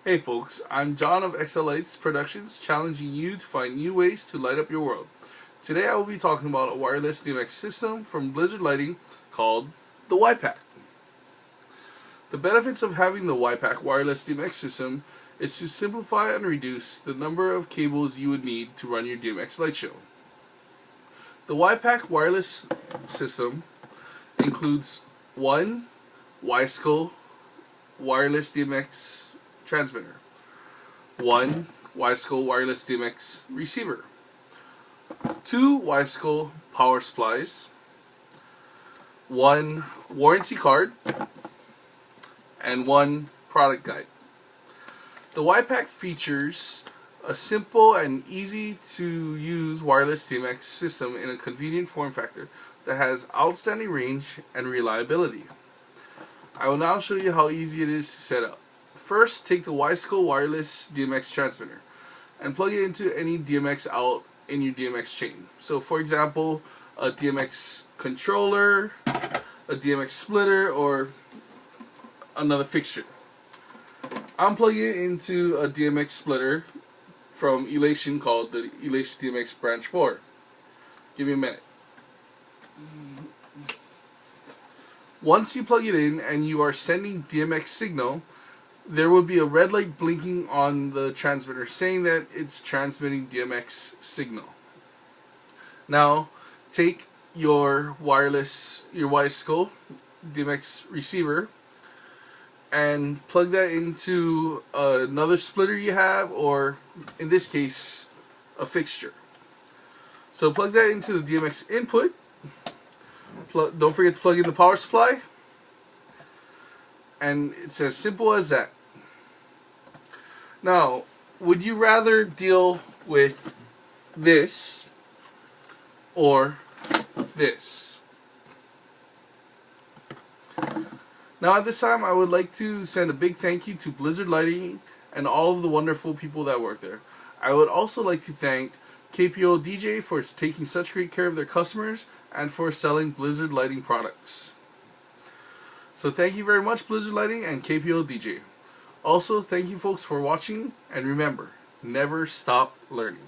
Hey folks, I'm John of XL Lights Productions, challenging you to find new ways to light up your world. Today I will be talking about a wireless DMX system from Blizzard Lighting called the wiPAK. The benefits of having the wiPAK wireless DMX system is to simplify and reduce the number of cables you would need to run your DMX light show. The wiPAK wireless system includes one wiSCO wireless DMX transmitter, one wiSCO wireless DMX receiver, two wiSCO power supplies, one warranty card, and one product guide. The wiPAK features a simple and easy to use wireless DMX system in a convenient form factor that has outstanding range and reliability. I will now show you how easy it is to set up. First, take the wiSCO wireless DMX transmitter and plug it into any DMX out in your DMX chain. So for example, a DMX controller, a DMX splitter, or another fixture. I'm plugging it into a DMX splitter from Elation called the Elation DMX Branch 4. Give me a minute. Once you plug it in and you are sending DMX signal, there will be a red light blinking on the transmitter saying that it's transmitting DMX signal. Now take your wiSCO DMX receiver and plug that into another splitter you have, or in this case a fixture. So plug that into the DMX input. Don't forget to plug in the power supply, and it's as simple as that. Now, would you rather deal with this or this? Now at this time I would like to send a big thank you to Blizzard Lighting and all of the wonderful people that work there. I would also like to thank KPO DJ for taking such great care of their customers and for selling Blizzard Lighting products. So thank you very much, Blizzard Lighting and KPO DJ. Also, thank you folks for watching, and remember, never stop learning.